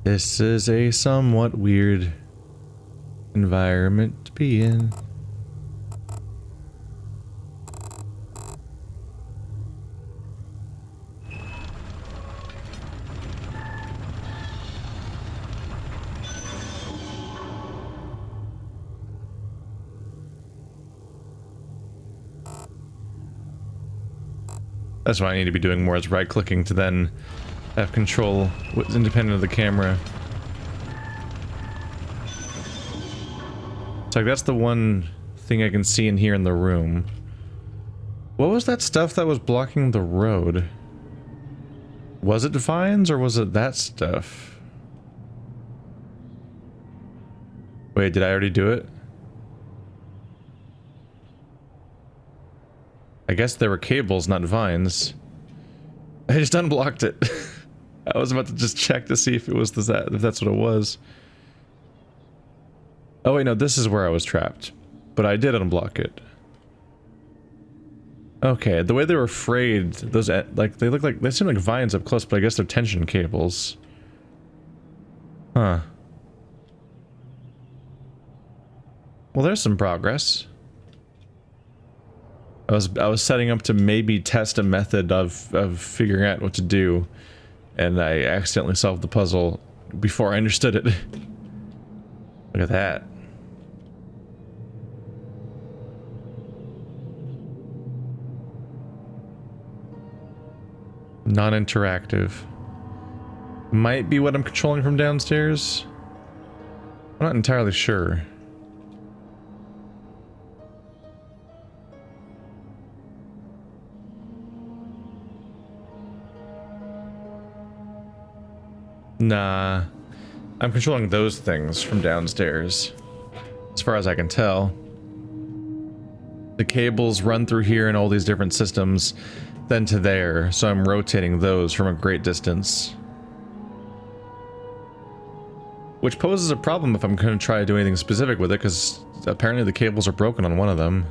This is a somewhat weird environment to be in. That's what I need to be doing more, is right-clicking to then have control independent of the camera. So like, that's the one thing I can see in here in the room. What was that stuff that was blocking the road? Was it vines or was it that stuff? Wait, did I already do it? I guess there were cables, not vines. I just unblocked it. I was about to just check to see if it was if that's what it was. Oh wait, no, this is where I was trapped. But I did unblock it. Okay, the way they were frayed, those, like, they seem like vines up close, but I guess they're tension cables. Huh. Well, there's some progress. I was setting up to maybe test a method of figuring out what to do, and I accidentally solved the puzzle before I understood it. Look at that. Non-interactive. Might be what I'm controlling from downstairs. I'm not entirely sure. Nah, I'm controlling those things from downstairs, as far as I can tell. The cables run through here and all these different systems, then to there, so I'm rotating those from a great distance. Which poses a problem if I'm going to try to do anything specific with it, because apparently the cables are broken on one of them.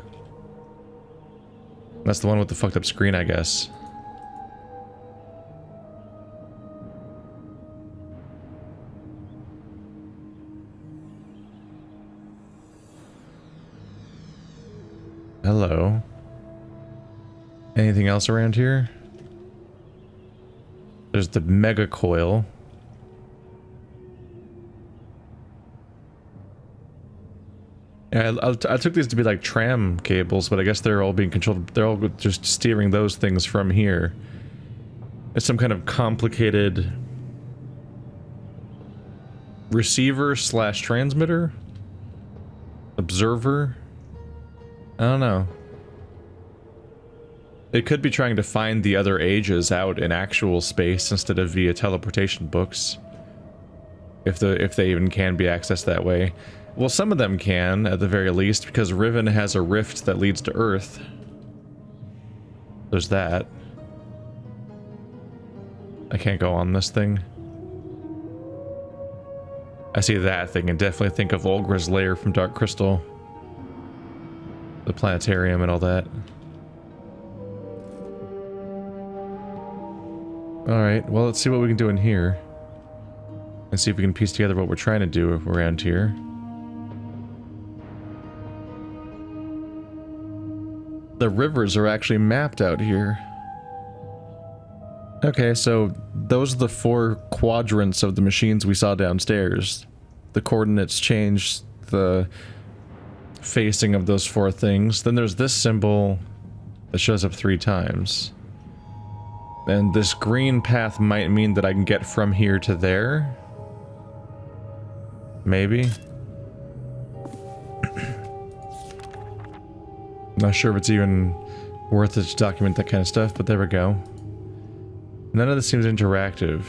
That's the one with the fucked up screen, I guess. Hello. Anything else around here? There's the mega coil. Yeah, I took these to be like tram cables, but I guess they're all being controlled. They're all just steering those things from here. It's some kind of complicated receiver slash transmitter? Observer? I don't know. It could be trying to find the other ages out in actual space instead of via teleportation books. If they even can be accessed that way. Well, some of them can, at the very least, because Riven has a rift that leads to Earth. There's that. I can't go on this thing. I see that thing and definitely think of Olgra's lair from Dark Crystal. The planetarium and all that. Alright, well, let's see what we can do in here. And see if we can piece together what we're trying to do around here. The rivers are actually mapped out here. Okay, so those are the 4 quadrants of the machines we saw downstairs. The coordinates change the facing of those 4 things. Then there's this symbol that shows up 3 times. And this green path might mean that I can get from here to there. Maybe. Not sure if it's even worth it to document that kind of stuff, but there we go. None of this seems interactive.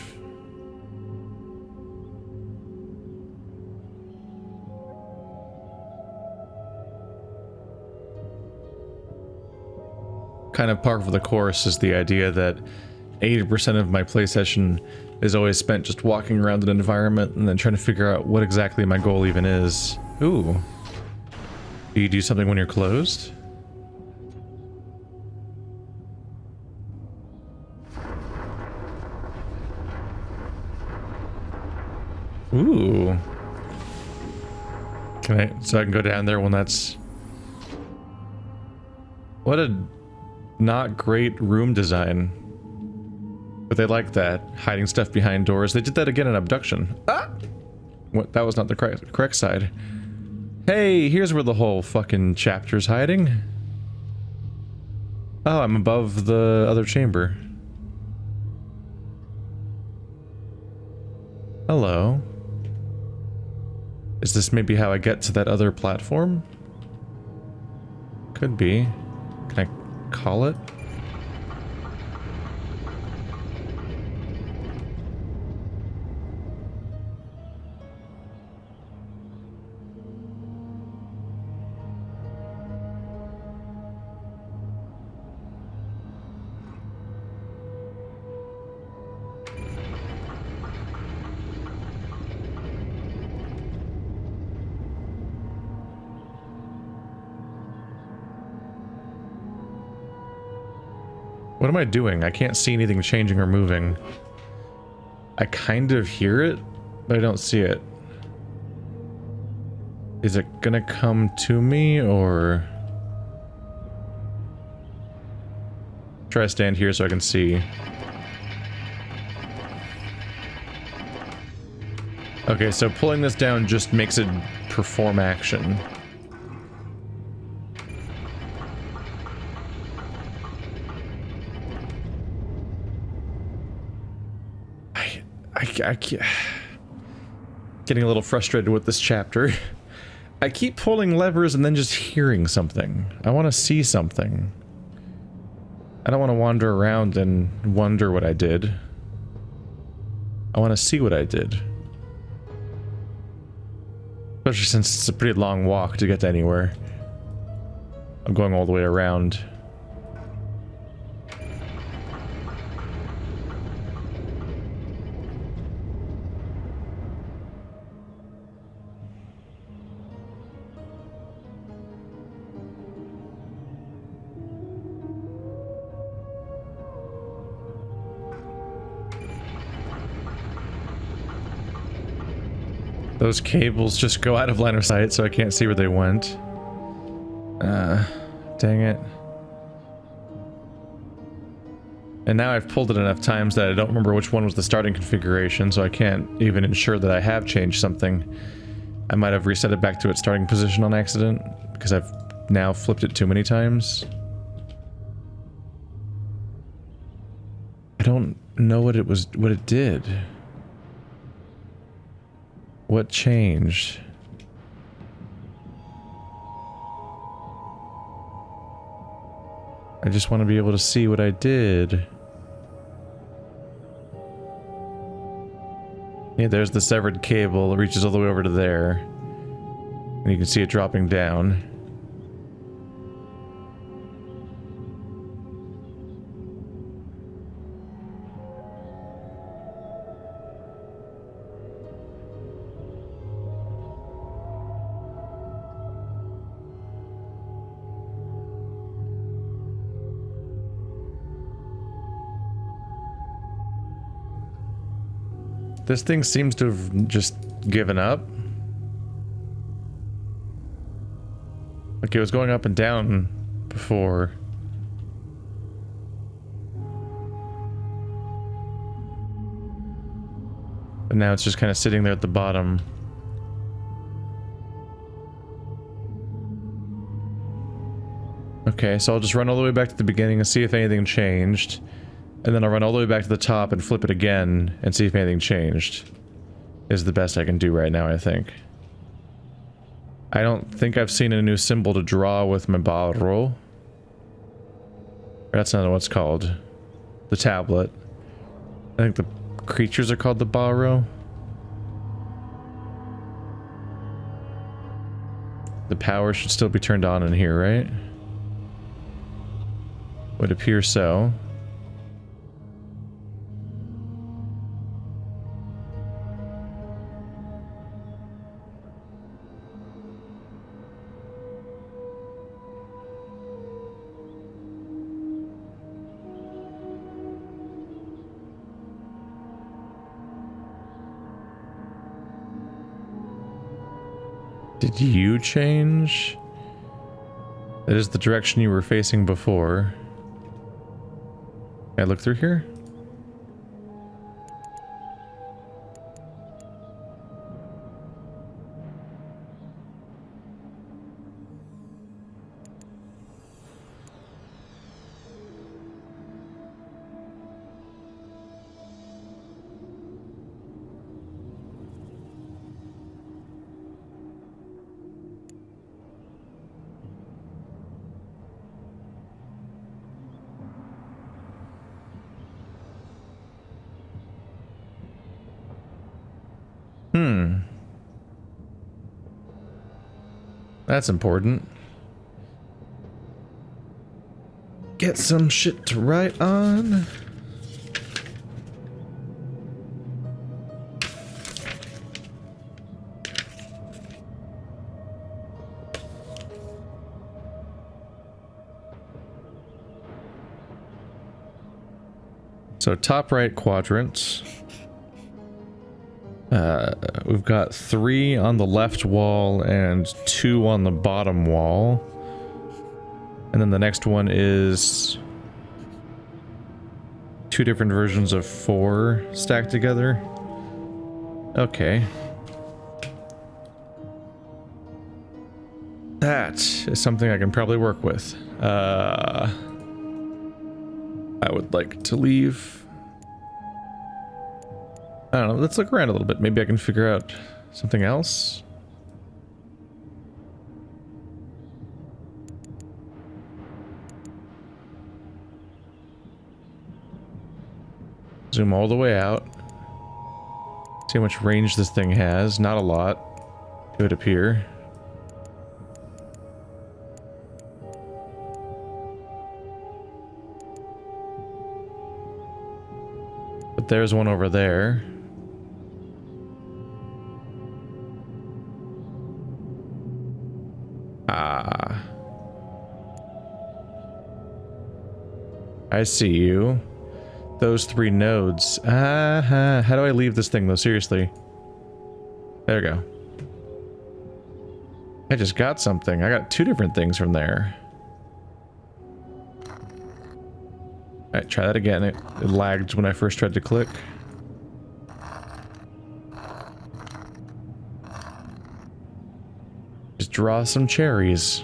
Kind of par for the course is the idea that 80% of my play session is always spent just walking around an environment and then trying to figure out what exactly my goal even is. Ooh. Do you do something when you're closed? Ooh. So I can go down there when that's... What a not great room design. But they like that. Hiding stuff behind doors. They did that again in Abduction. Ah! What? That was not the correct side. Hey, here's where the whole fucking chapter's hiding. Oh, I'm above the other chamber. Hello. Is this maybe how I get to that other platform? Could be. Can I call it? What am I doing? I can't see anything changing or moving. I kind of hear it, but I don't see it. Is it gonna come to me, or... Try to stand here so I can see. Okay, so pulling this down just makes it perform action. I can't... Getting a little frustrated with this chapter. I keep pulling levers and then just hearing something. I want to see something. I don't want to wander around and wonder what I did. I want to see what I did. Especially since it's a pretty long walk to get to anywhere. I'm going all the way around. Those cables just go out of line of sight, so I can't see where they went. Dang it. And now I've pulled it enough times that I don't remember which one was the starting configuration, so I can't even ensure that I have changed something. I might have reset it back to its starting position on accident, because I've now flipped it too many times. I don't know what it did. What changed? I just want to be able to see what I did. Yeah, there's the severed cable. It reaches all the way over to there. And you can see it dropping down. This thing seems to have just given up. Like it was going up and down before. But now it's just kind of sitting there at the bottom. Okay, so I'll just run all the way back to the beginning and see if anything changed. And then I'll run all the way back to the top and flip it again and see if anything changed. Is the best I can do right now, I think. I don't think I've seen a new symbol to draw with my Ballard. That's not what it's called. The tablet. I think the creatures are called the Ballard. The power should still be turned on in here, right? Would appear so. Did you change? That is the direction you were facing before. Can I look through here? That's important. Get some shit to write on. So top right quadrant. We've got 3 on the left wall and 2 on the bottom wall. And then the next one is 2 different versions of 4 stacked together. Okay. That is something I can probably work with. I would like to leave. I don't know, let's look around a little bit. Maybe I can figure out something else. Zoom all the way out. See how much range this thing has. Not a lot, it would appear. But there's one over there. I see you. Those 3 nodes. How do I leave this thing though? Seriously. There we go. I just got something. I got 2 different things from there. Alright, try that again. It lagged when I first tried to click. Just draw some cherries.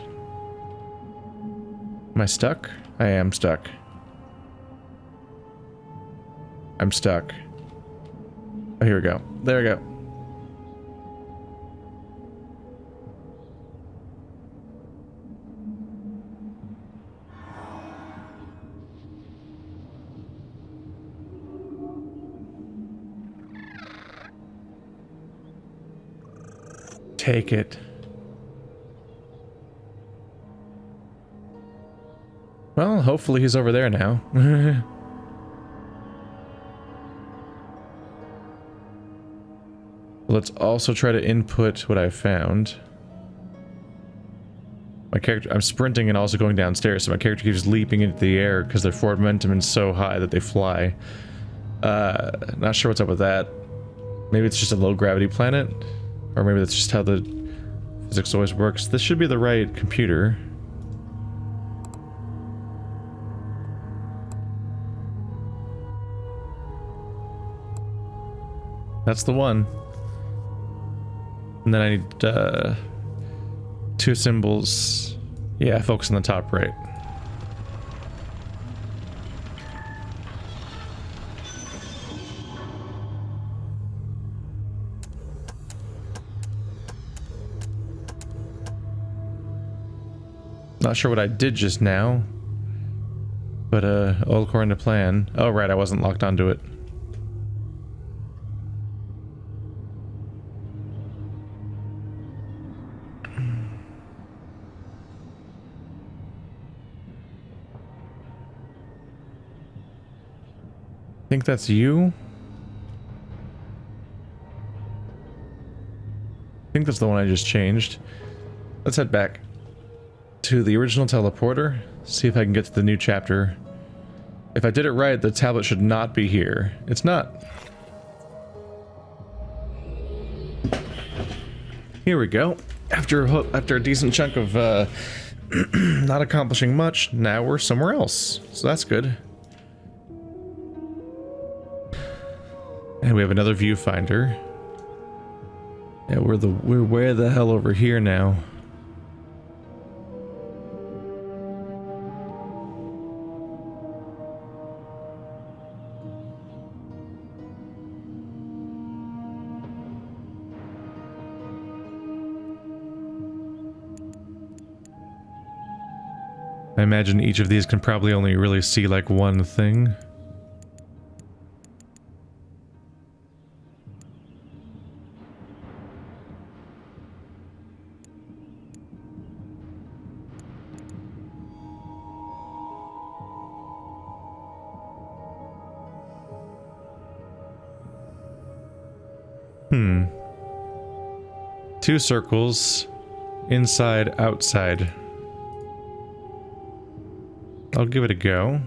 Am I stuck? I am stuck. I'm stuck. Oh, here we go. There we go. Take it. Well, hopefully he's over there now. Let's also try to input what I found. My character, I'm sprinting and also going downstairs, so my character keeps leaping into the air because their forward momentum is so high that they fly. Not sure what's up with that. Maybe it's just a low gravity planet, or maybe that's just how the physics always works. This should be the right computer. That's the one. And then I need 2 symbols. Yeah, focus on the top right. Not sure what I did just now, but all according to plan. Oh right, I wasn't locked onto it. I think that's you. I think that's the one I just changed. Let's head back to the original teleporter, see if I can get to the new chapter. If I did it right, the tablet should not be here. It's not. Here we go. After a decent chunk of not accomplishing much, now we're somewhere else. So that's good. And we have another viewfinder. Yeah, we're way the hell over here now. I imagine each of these can probably only really see like one thing. Two circles, inside, outside. I'll give it a go.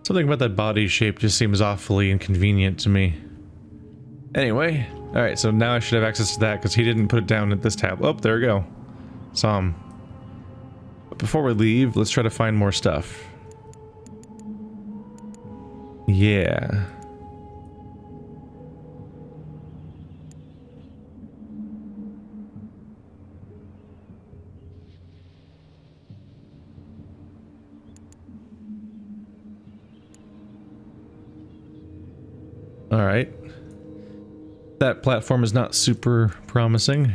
Something about that body shape just seems awfully inconvenient to me. Anyway, alright, so now I should have access to that because he didn't put it down at this tab. Oh, there we go. Saw him. But before we leave, let's try to find more stuff. Yeah. Alright. That platform is not super promising.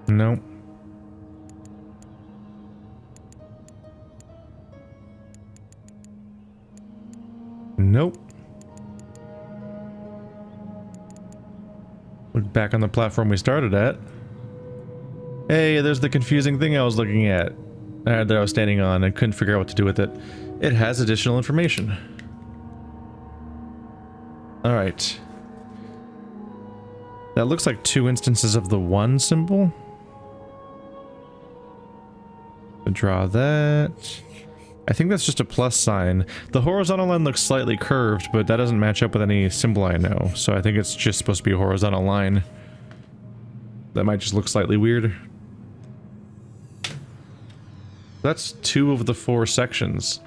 Nope. Nope. Look back on the platform we started at. Hey, there's the confusing thing I was looking at. That I was standing on and couldn't figure out what to do with it. It has additional information. Alright. That looks like two instances of the one symbol. Draw that. I think that's just a plus sign. The horizontal line looks slightly curved, but that doesn't match up with any symbol I know. So I think it's just supposed to be a horizontal line. That might just look slightly weird. That's 2 of the 4 sections.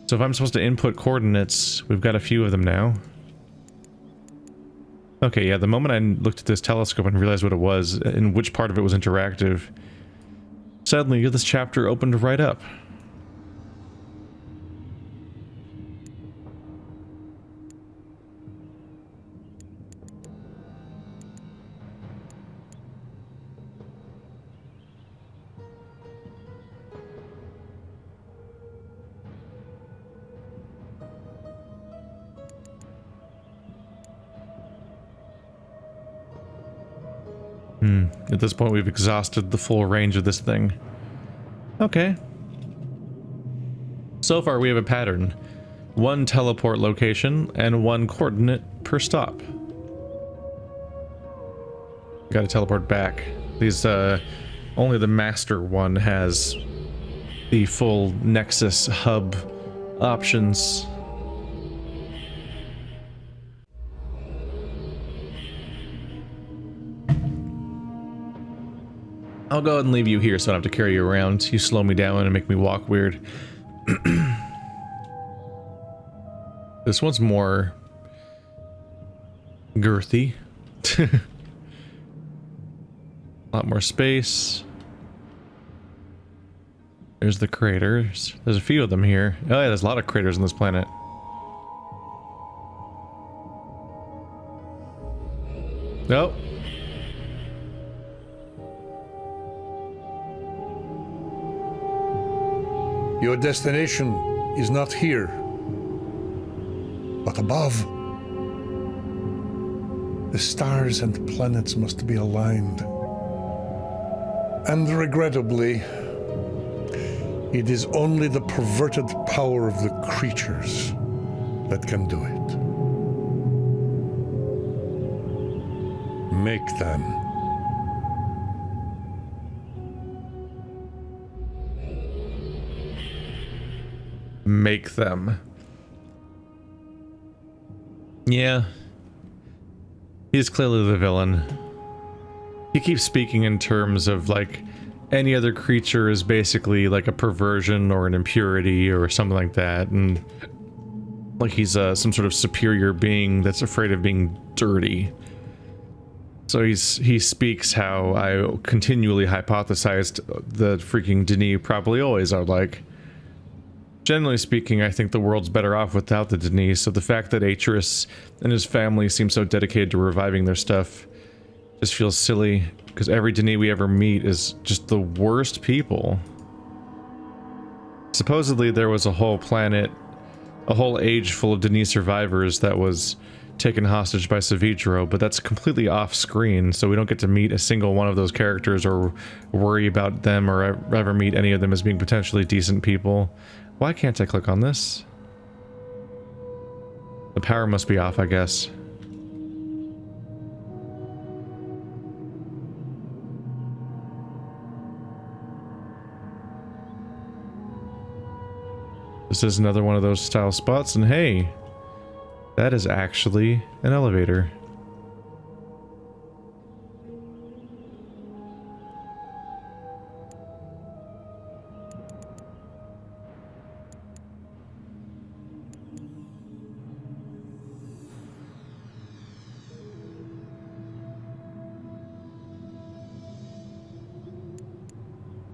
So if I'm supposed to input coordinates, we've got a few of them now. Okay, yeah, the moment I looked at this telescope and realized what it was, and which part of it was interactive, suddenly this chapter opened right up. At this point, we've exhausted the full range of this thing. Okay. So far, we have a pattern. 1 teleport location and 1 coordinate per stop. Gotta teleport back. These, only the master one has the full Nexus hub options. I'll go ahead and leave you here so I don't have to carry you around. You slow me down and make me walk weird. This one's more girthy. A lot more space. There's the craters. There's a few of them here. Oh yeah, there's a lot of craters on this planet. Nope. Your destination is not here. But above, the stars and planets must be aligned. And regrettably, it is only the perverted power of the creatures that can do it. Make them. Make them. Yeah. He's clearly the villain. He keeps speaking in terms of, like, any other creature is basically like a perversion or an impurity or something like that, and like he's some sort of superior being that's afraid of being dirty. So he speaks how I continually hypothesized the freaking Denis probably always are like. Generally speaking, I think the world's better off without the Denis, so the fact that Atreus and his family seem so dedicated to reviving their stuff just feels silly, because every Denis we ever meet is just the worst people. Supposedly there was a whole planet, a whole age full of Denis survivors that was taken hostage by Savitro, but that's completely off screen, so we don't get to meet a single one of those characters or worry about them or ever meet any of them as being potentially decent people. Why can't I click on this? The power must be off, I guess. This is another one of those style spots, and hey, that is actually an elevator.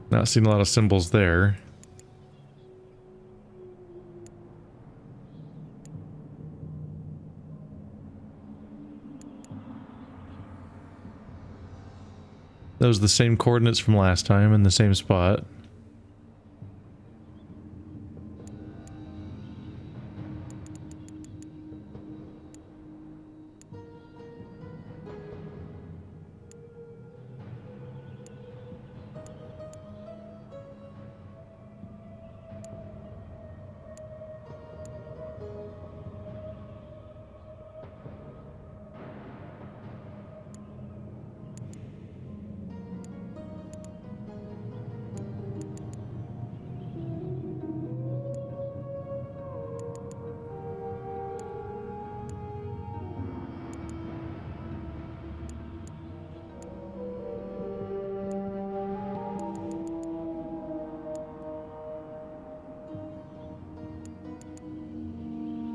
Not seeing a lot of symbols there. Those are the same coordinates from last time in the same spot.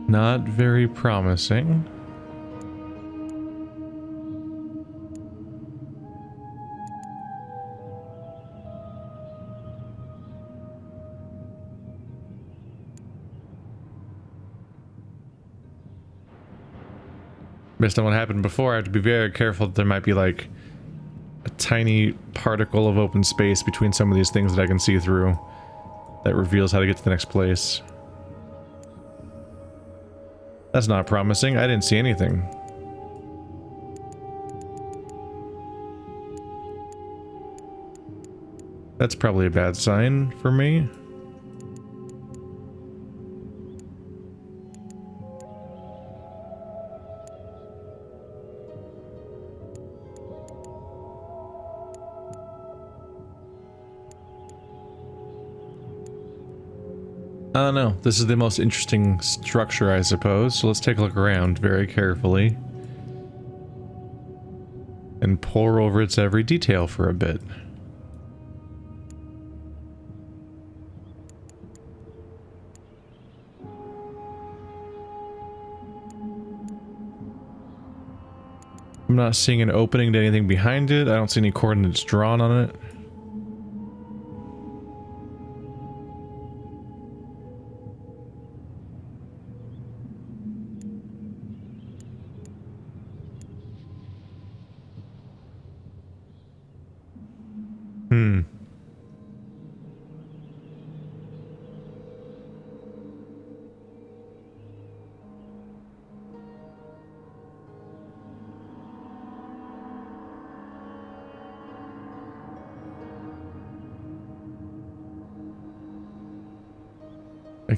Not very promising. Based on what happened before, I have to be very careful that there might be like a tiny particle of open space between some of these things that I can see through that reveals how to get to the next place. That's not promising. I didn't see anything. That's probably a bad sign for me. I don't know. This is the most interesting structure, I suppose. So let's take a look around very carefully. And pore over its every detail for a bit. I'm not seeing an opening to anything behind it. I don't see any coordinates drawn on it.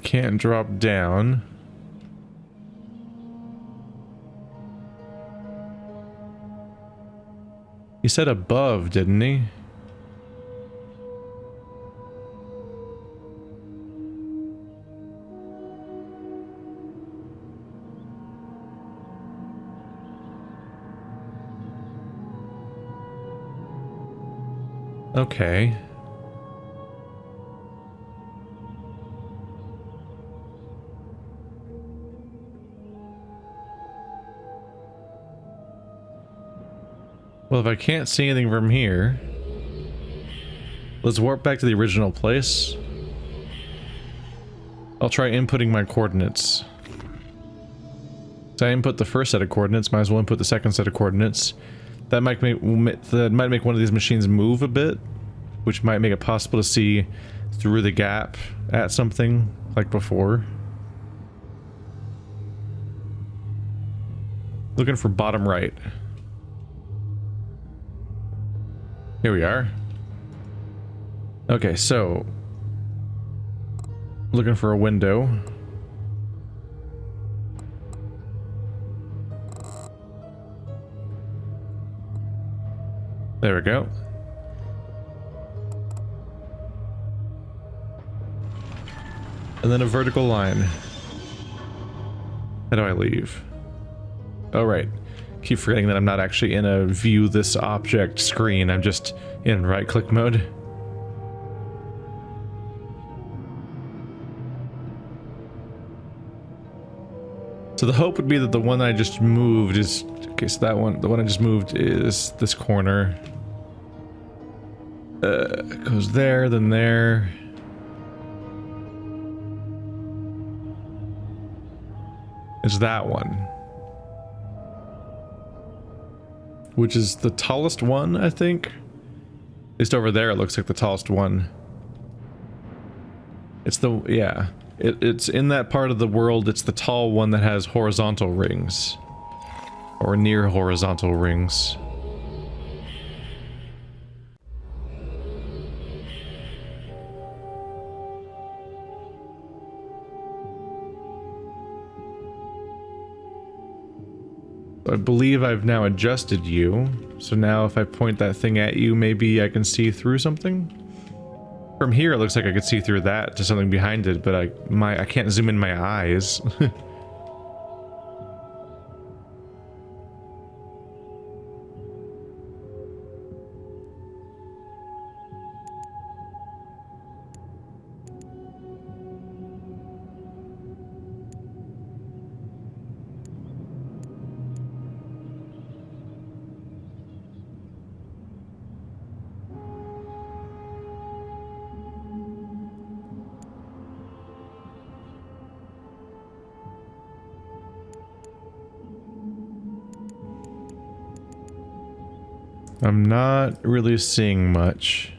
can't drop down. He said above, didn't he? Okay. Well, if I can't see anything from here, let's warp back to the original place. I'll try inputting my coordinates. So I input the first set of coordinates, might as well input the second set of coordinates. That might make one of these machines move a bit, which might make it possible to see through the gap at something like before. Looking for bottom right. Here we are. Okay, so looking for a window. There we go. And then a vertical line. How do I leave? Oh, right. Keep forgetting that I'm not actually in a view this object screen. I'm just in right-click mode. So the hope would be that the one I just moved is... Okay, so that one, the one I just moved is this corner. It goes there, then there. It's that one. Which is the tallest one, I think? At least over there it looks like the tallest one. It's the... yeah. It's in that part of the world, it's the tall one that has horizontal rings. Or near horizontal rings. I believe I've now adjusted you, so now if I point that thing at you, maybe I can see through something? From here it looks like I could see through that to something behind it, but I can't zoom in my eyes. I'm not really seeing much.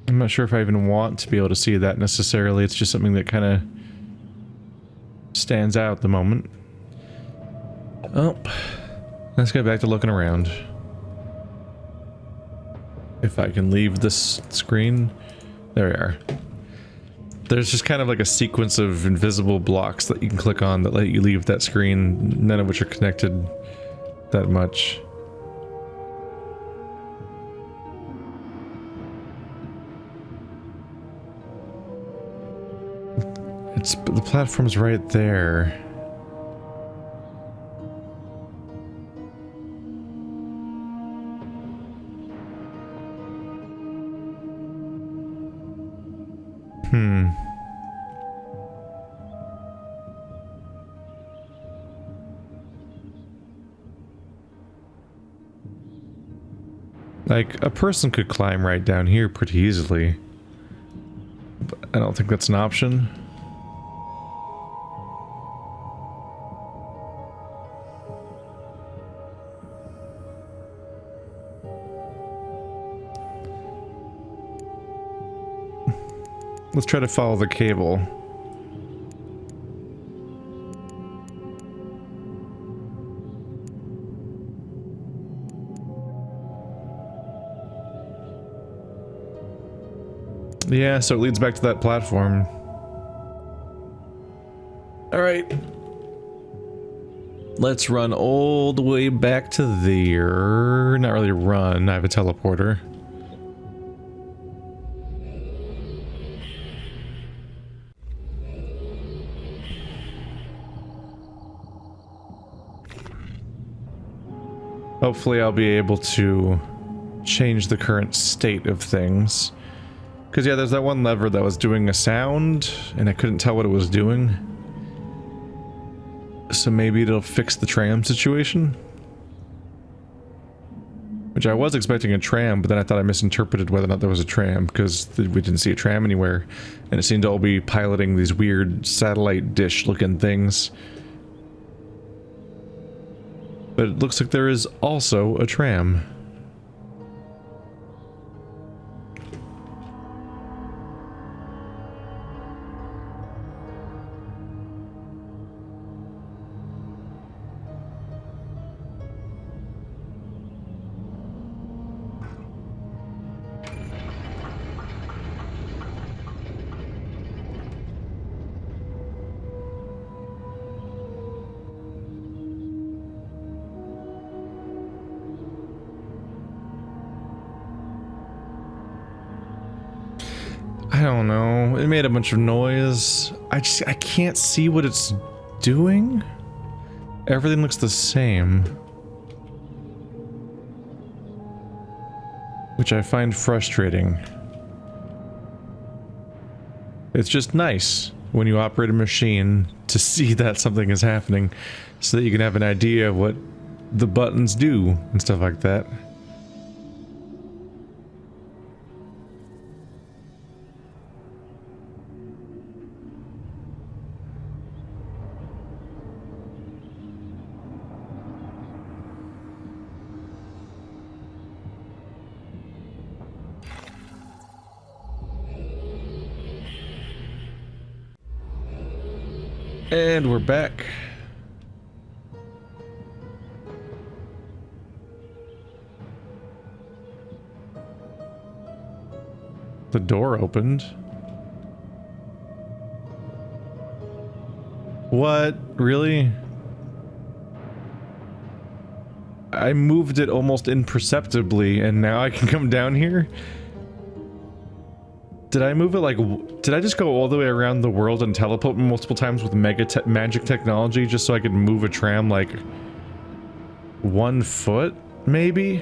I'm not sure if I even want to be able to see that necessarily. It's just something that kind of stands out at the moment. Oh, let's go back to looking around. If I can leave this screen. There we are. There's just kind of like a sequence of invisible blocks that you can click on that let you leave that screen, none of which are connected that much. The platform's right there. Like, a person could climb right down here pretty easily. But I don't think that's an option. Let's try to follow the cable. Yeah, so it leads back to that platform. Alright. Let's run all the way back to there. Not really run, I have a teleporter. Hopefully I'll be able to change the current state of things. Because yeah, there's that one lever that was doing a sound, and I couldn't tell what it was doing. So maybe it'll fix the tram situation? Which I was expecting a tram, but then I thought I misinterpreted whether or not there was a tram, because we didn't see a tram anywhere. And it seemed to all be piloting these weird satellite dish-looking things. But it looks like there is also a tram. I don't know. It made a bunch of noise. I can't see what it's doing. Everything looks the same. Which I find frustrating. It's just nice when you operate a machine to see that something is happening so that you can have an idea of what the buttons do and stuff like that. And we're back. The door opened. What? Really? I moved it almost imperceptibly and now I can come down here? Did I move it like... Did I just go all the way around the world and teleport multiple times with magic technology just so I could move a tram like 1 foot, maybe?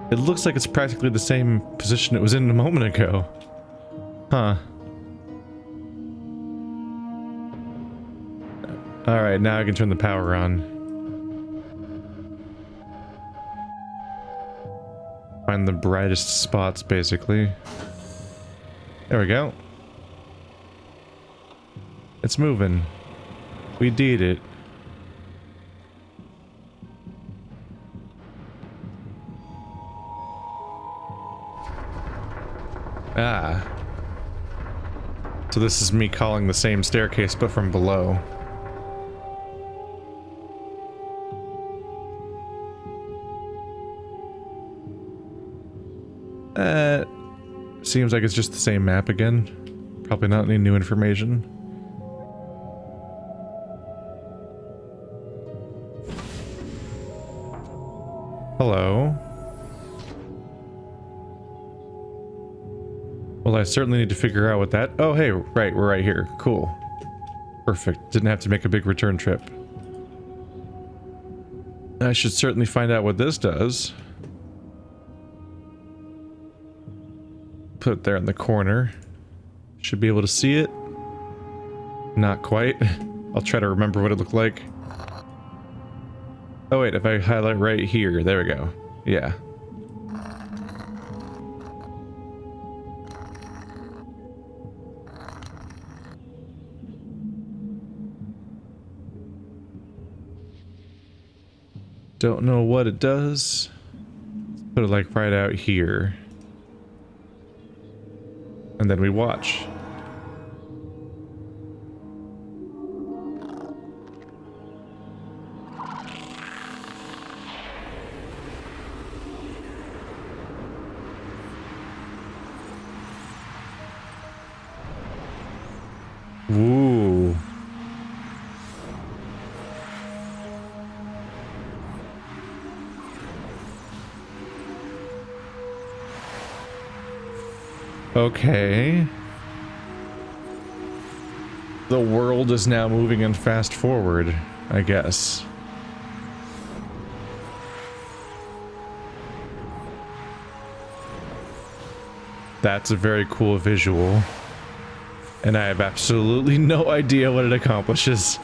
It looks like it's practically the same position it was in a moment ago. Huh. Alright, now I can turn the power on. Find the brightest spots, basically. There we go. It's moving. We did it. Ah. So this is me calling the same staircase, but from below. Seems like it's just the same map again. Probably not any new information. Hello. Well, I certainly need to figure out what that... Oh, hey, right, we're right here. Cool. Perfect. Didn't have to make a big return trip. I should certainly find out what this does. Put it there in the corner. Should be able to see it. Not quite. I'll try to remember what it looked like. Oh wait, if I highlight right here, there we go. Yeah. Don't know what it does. Let's put it like right out here. And then we watch. Ooh. Okay. The world is now moving in fast forward, I guess. That's a very cool visual. And I have absolutely no idea what it accomplishes.